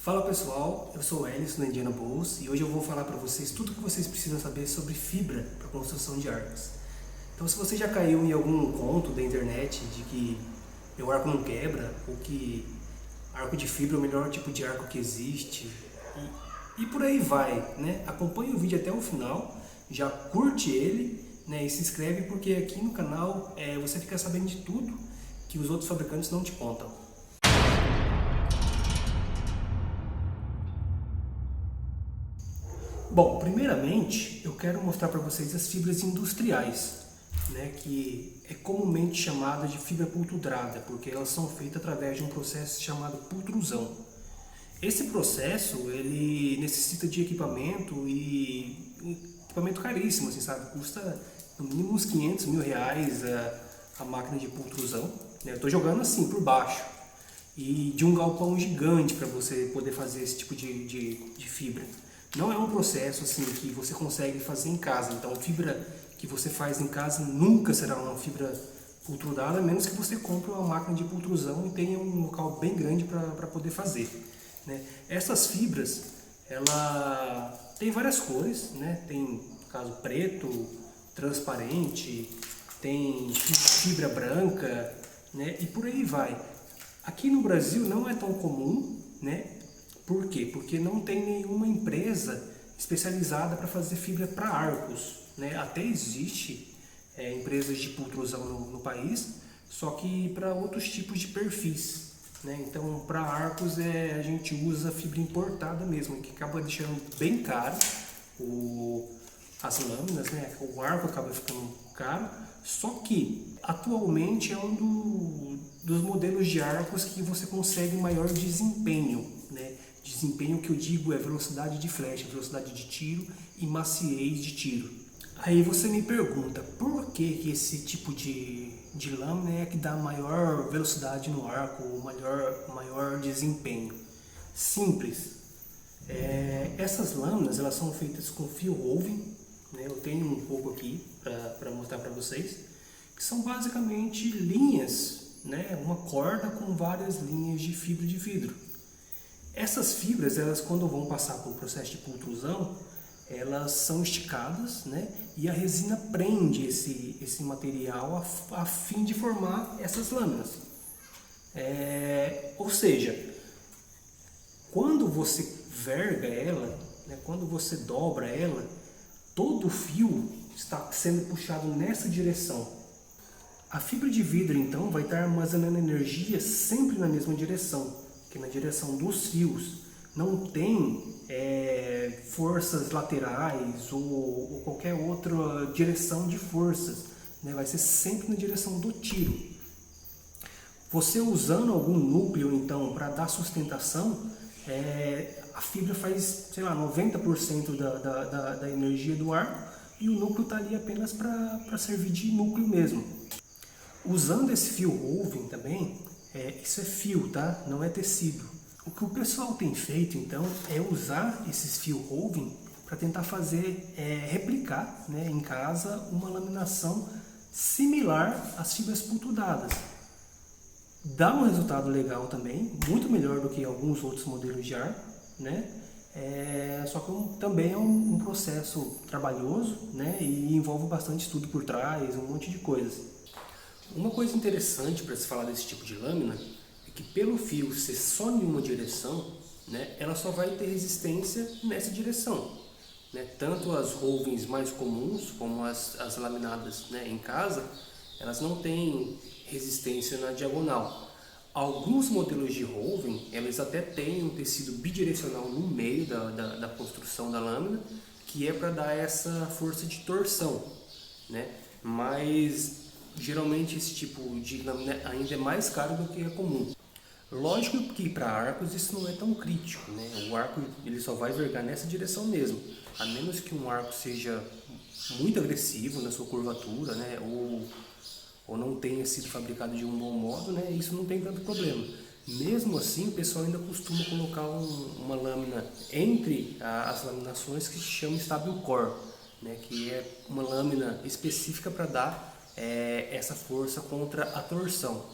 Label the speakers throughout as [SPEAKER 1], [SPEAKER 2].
[SPEAKER 1] Fala pessoal, eu sou o Elis da Indiana Bulls e hoje eu vou falar para vocês tudo o que vocês precisam saber sobre fibra para construção de arcos. Então, se você já caiu em algum conto da internet de que meu arco não quebra ou que arco de fibra é o melhor tipo de arco que existe e por aí vai, né? Acompanhe o vídeo até o final, já curte ele, né? E se inscreve porque aqui no canal você fica sabendo de tudo que os outros fabricantes não te contam. Bom, primeiramente eu quero mostrar para vocês as fibras industriais, né, que é comumente chamada de fibra pultudrada, porque elas são feitas através de um processo chamado pultrusão. Esse processo ele necessita de equipamento e equipamento caríssimo, assim, sabe? Custa no mínimo uns 500 mil reais a máquina de pultrusão. Né? Eu estou jogando assim por baixo e de um galpão gigante para você poder fazer esse tipo de fibra. Não é um processo assim que você consegue fazer em casa, então a fibra que você faz em casa nunca será uma fibra pultrudada, a menos que você compre uma máquina de pultrusão e tenha um local bem grande para poder fazer. Né? Essas fibras, ela tem várias cores, né? Tem, no caso, preto, transparente, tem fibra branca, né? E por aí vai. Aqui no Brasil não é tão comum, né? Por quê? Porque não tem nenhuma empresa especializada para fazer fibra para arcos. Né? Até existe empresas de pultrusão no país, só que para outros tipos de perfis. Né? Então, para arcos a gente usa fibra importada mesmo, que acaba deixando bem caro as lâminas, né? O arco acaba ficando caro, só que atualmente é um dos modelos de arcos que você consegue maior desempenho. Né? Desempenho que eu digo é velocidade de flecha, velocidade de tiro e maciez de tiro. Aí você me pergunta, por que esse tipo de lâmina é que dá maior velocidade no arco, maior desempenho? Simples. Essas lâminas elas são feitas com fio woven, né? Eu tenho um pouco aqui para mostrar para vocês, que são basicamente linhas, né? Uma corda com várias linhas de fibra de vidro. Essas fibras, elas quando vão passar por um processo de pultrusão, elas são esticadas, né? E a resina prende esse material a fim de formar essas lâminas. Ou seja, quando você verga ela, né? Quando você dobra ela, todo o fio está sendo puxado nessa direção. A fibra de vidro, então, vai estar armazenando energia sempre na mesma direção, que na direção dos fios. Não tem forças laterais ou qualquer outra direção de forças, né? Vai ser sempre na direção do tiro. Você usando algum núcleo, então, para dar sustentação, a fibra faz, sei lá, 90% da energia do arco e o núcleo está ali apenas para servir de núcleo mesmo. Usando esse fio woven também, isso é fio, tá? Não é tecido. O que o pessoal tem feito, então, é usar esses fio woven para tentar fazer, replicar, né, em casa uma laminação similar às fibras pultrudadas. Dá um resultado legal também, muito melhor do que alguns outros modelos de arco, né? Só que também é um processo trabalhoso, né, e envolve bastante estudo por trás, um monte de coisas. Uma coisa interessante para se falar desse tipo de lâmina é que pelo fio ser só em uma direção, né, ela só vai ter resistência nessa direção. Né? Tanto as rovens mais comuns como as laminadas, né, em casa, elas não têm resistência na diagonal. Alguns modelos de rovem, eles até têm um tecido bidirecional no meio da construção da lâmina, que é para dar essa força de torção. Né? Mas geralmente esse tipo de lâmina ainda é mais caro do que é comum. Lógico que para arcos isso não é tão crítico, né? O arco ele só vai vergar nessa direção mesmo, a menos que um arco seja muito agressivo na sua curvatura, né? Ou não tenha sido fabricado de um bom modo, né? Isso não tem tanto problema. Mesmo assim, o pessoal ainda costuma colocar uma lâmina entre as laminações que se chama stable core, né? Que é uma lâmina específica para dar essa força contra a torção.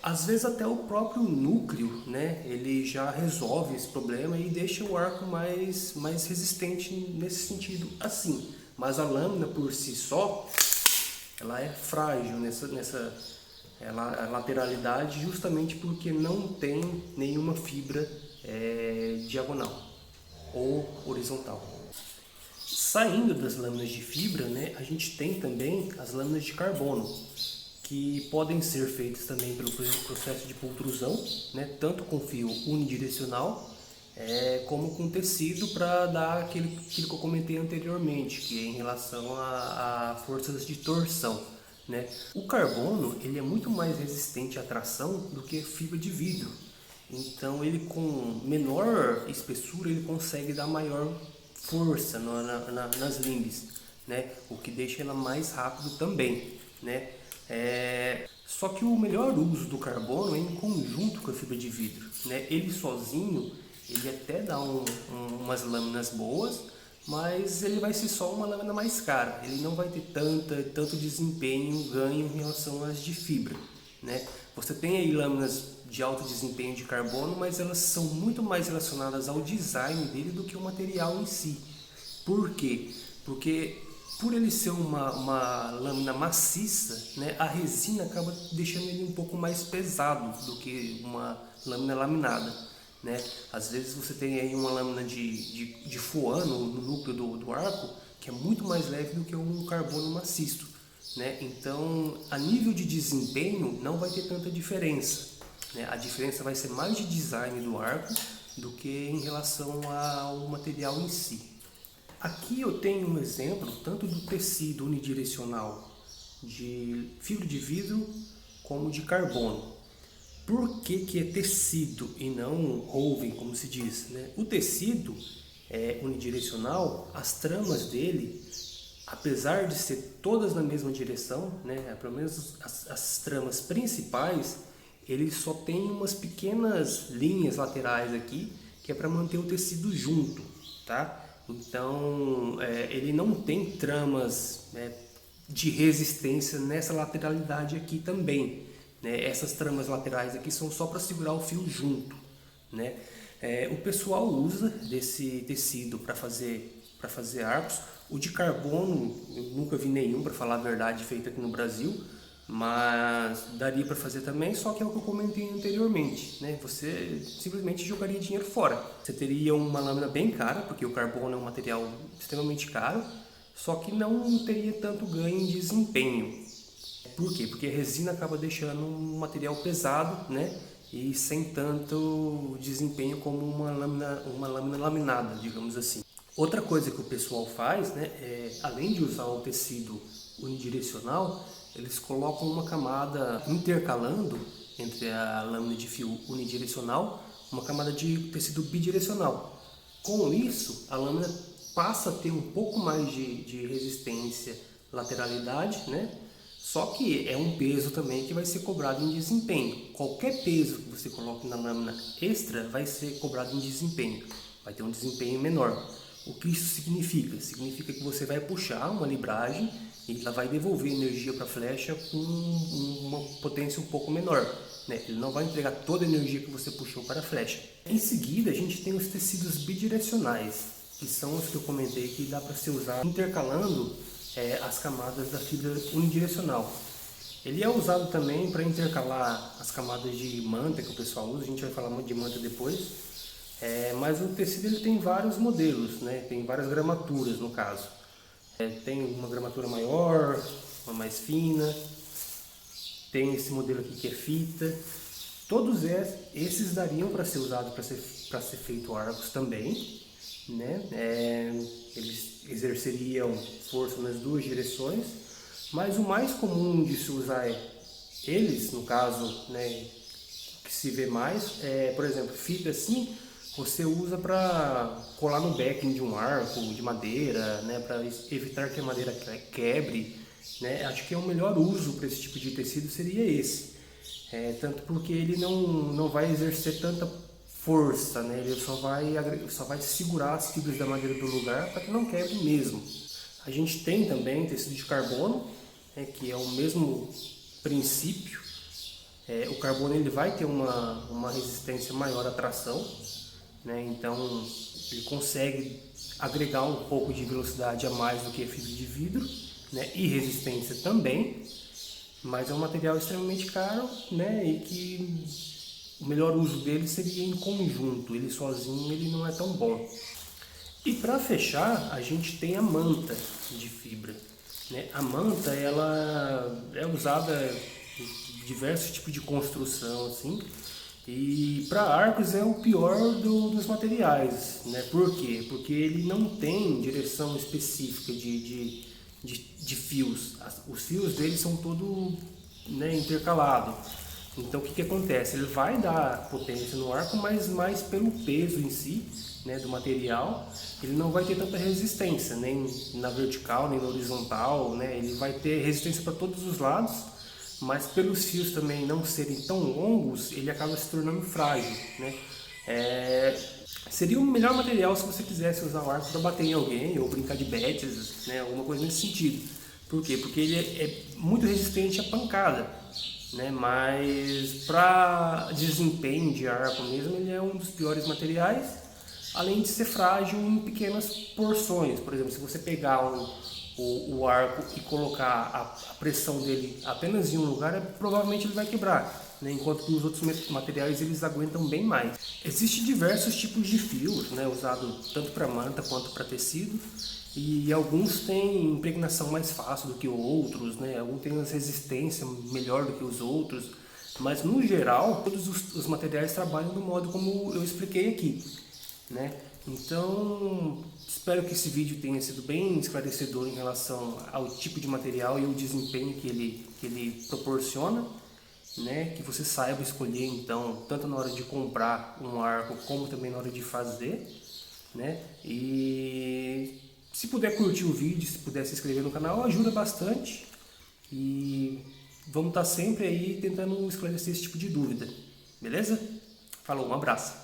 [SPEAKER 1] Às vezes até o próprio núcleo, né, ele já resolve esse problema e deixa o arco mais resistente nesse sentido assim. Mas a lâmina por si só, ela é frágil nessa lateralidade, justamente porque não tem nenhuma fibra diagonal ou horizontal. Saindo das lâminas de fibra, né, a gente tem também as lâminas de carbono, que podem ser feitas também pelo processo de pultrusão, né, tanto com fio unidirecional, como com tecido, para dar aquilo que eu comentei anteriormente, que é em relação a forças de torção. Né? O carbono ele é muito mais resistente à tração do que fibra de vidro. Então ele com menor espessura ele consegue dar maior força nas limbes, né? O que deixa ela mais rápido também, né? Só que o melhor uso do carbono é em conjunto com a fibra de vidro, né? Ele sozinho ele até dá umas lâminas boas, mas ele vai ser só uma lâmina mais cara. Ele não vai ter tanto desempenho, ganho em relação às de fibra, né? Você tem aí lâminas de alto desempenho de carbono, mas elas são muito mais relacionadas ao design dele do que o material em si. Por quê? Porque por ele ser uma lâmina maciça, né, a resina acaba deixando ele um pouco mais pesado do que uma lâmina laminada. Né? Às vezes você tem aí uma lâmina de FOAN no núcleo do arco, que é muito mais leve do que um carbono maciço. Né? Então, a nível de desempenho, não vai ter tanta diferença. Né? A diferença vai ser mais de design do arco do que em relação ao material em si. Aqui eu tenho um exemplo tanto do tecido unidirecional de fibra de vidro como de carbono. Por que é tecido e não woven, como se diz? Né? O tecido unidirecional, as tramas dele, apesar de ser todas na mesma direção, né, pelo menos as tramas principais, ele só tem umas pequenas linhas laterais aqui, que é para manter o tecido junto, tá? Então, ele não tem tramas de resistência nessa lateralidade aqui também. Né? Essas tramas laterais aqui são só para segurar o fio junto. Né? O pessoal usa desse tecido para fazer arcos. O de carbono, eu nunca vi nenhum, para falar a verdade, feito aqui no Brasil, mas daria para fazer também, só que é o que eu comentei anteriormente, né? Você simplesmente jogaria dinheiro fora. Você teria uma lâmina bem cara, porque o carbono é um material extremamente caro, só que não teria tanto ganho em desempenho. Por quê? Porque a resina acaba deixando um material pesado, né? E sem tanto desempenho como uma lâmina laminada, digamos assim. Outra coisa que o pessoal faz, né, além de usar o tecido unidirecional, eles colocam uma camada intercalando entre a lâmina de fio unidirecional, uma camada de tecido bidirecional. Com isso, a lâmina passa a ter um pouco mais de resistência, lateralidade, né? Só que é um peso também que vai ser cobrado em desempenho. Qualquer peso que você coloque na lâmina extra vai ser cobrado em desempenho. Vai ter um desempenho menor. O que isso significa? Significa que você vai puxar uma libragem e ela vai devolver energia para a flecha com uma potência um pouco menor. Né? Ele não vai entregar toda a energia que você puxou para a flecha. Em seguida, a gente tem os tecidos bidirecionais, que são os que eu comentei que dá para ser usado intercalando as camadas da fibra unidirecional. Ele é usado também para intercalar as camadas de manta que o pessoal usa, a gente vai falar muito de manta depois. Mas o tecido ele tem vários modelos, né? Tem várias gramaturas no caso. Tem uma gramatura maior, uma mais fina, tem esse modelo aqui que é fita. Todos esses dariam para ser usados para ser feito arcos também, né? Eles exerceriam força nas duas direções, mas o mais comum de se usar eles, no caso, né, que se vê mais, por exemplo, fita assim, você usa para colar no backing de um arco de madeira, né, para evitar que a madeira quebre. Né? Acho que o melhor uso para esse tipo de tecido seria esse. Tanto porque ele não vai exercer tanta força, né? Ele só vai segurar as fibras da madeira do lugar para que não quebre mesmo. A gente tem também tecido de carbono, né, que é o mesmo princípio, O carbono ele vai ter uma resistência maior à tração, né? Então ele consegue agregar um pouco de velocidade a mais do que a fibra de vidro, né? E resistência também, mas é um material extremamente caro, né? E que o melhor uso dele seria em conjunto, ele sozinho ele não é tão bom. E para fechar, a gente tem a manta de fibra, né? A manta ela é usada em diversos tipos de construção, assim, e para arcos é o pior dos materiais, né? Por quê? Porque ele não tem direção específica de fios. Os fios dele são todos, né, intercalados. Então o que acontece? Ele vai dar potência no arco, mas mais pelo peso em si, né, do material, ele não vai ter tanta resistência, nem na vertical, nem na horizontal, né? Ele vai ter resistência para todos os lados, mas pelos fios também não serem tão longos, ele acaba se tornando frágil, né? Seria o melhor material se você quisesse usar o arco para bater em alguém ou brincar de betes, né? Alguma coisa nesse sentido. Por quê? Porque ele é muito resistente à pancada, né? Mas para desempenho de arco mesmo, ele é um dos piores materiais, além de ser frágil em pequenas porções. Por exemplo, se você pegar o arco e colocar a pressão dele apenas em um lugar, provavelmente ele vai quebrar, né? Enquanto que os outros materiais eles aguentam bem mais. Existem diversos tipos de fios, né? Usado tanto para manta quanto para tecido, e alguns têm impregnação mais fácil do que outros, né? Alguns têm resistência melhor do que os outros, mas no geral todos os materiais trabalham do modo como eu expliquei aqui, né? Então espero que esse vídeo tenha sido bem esclarecedor em relação ao tipo de material e o desempenho que ele proporciona, né? Que você saiba escolher então tanto na hora de comprar um arco como também na hora de fazer, né? E se puder curtir o vídeo, se puder se inscrever no canal, ajuda bastante. E vamos estar sempre aí tentando esclarecer esse tipo de dúvida, beleza? Falou, um abraço!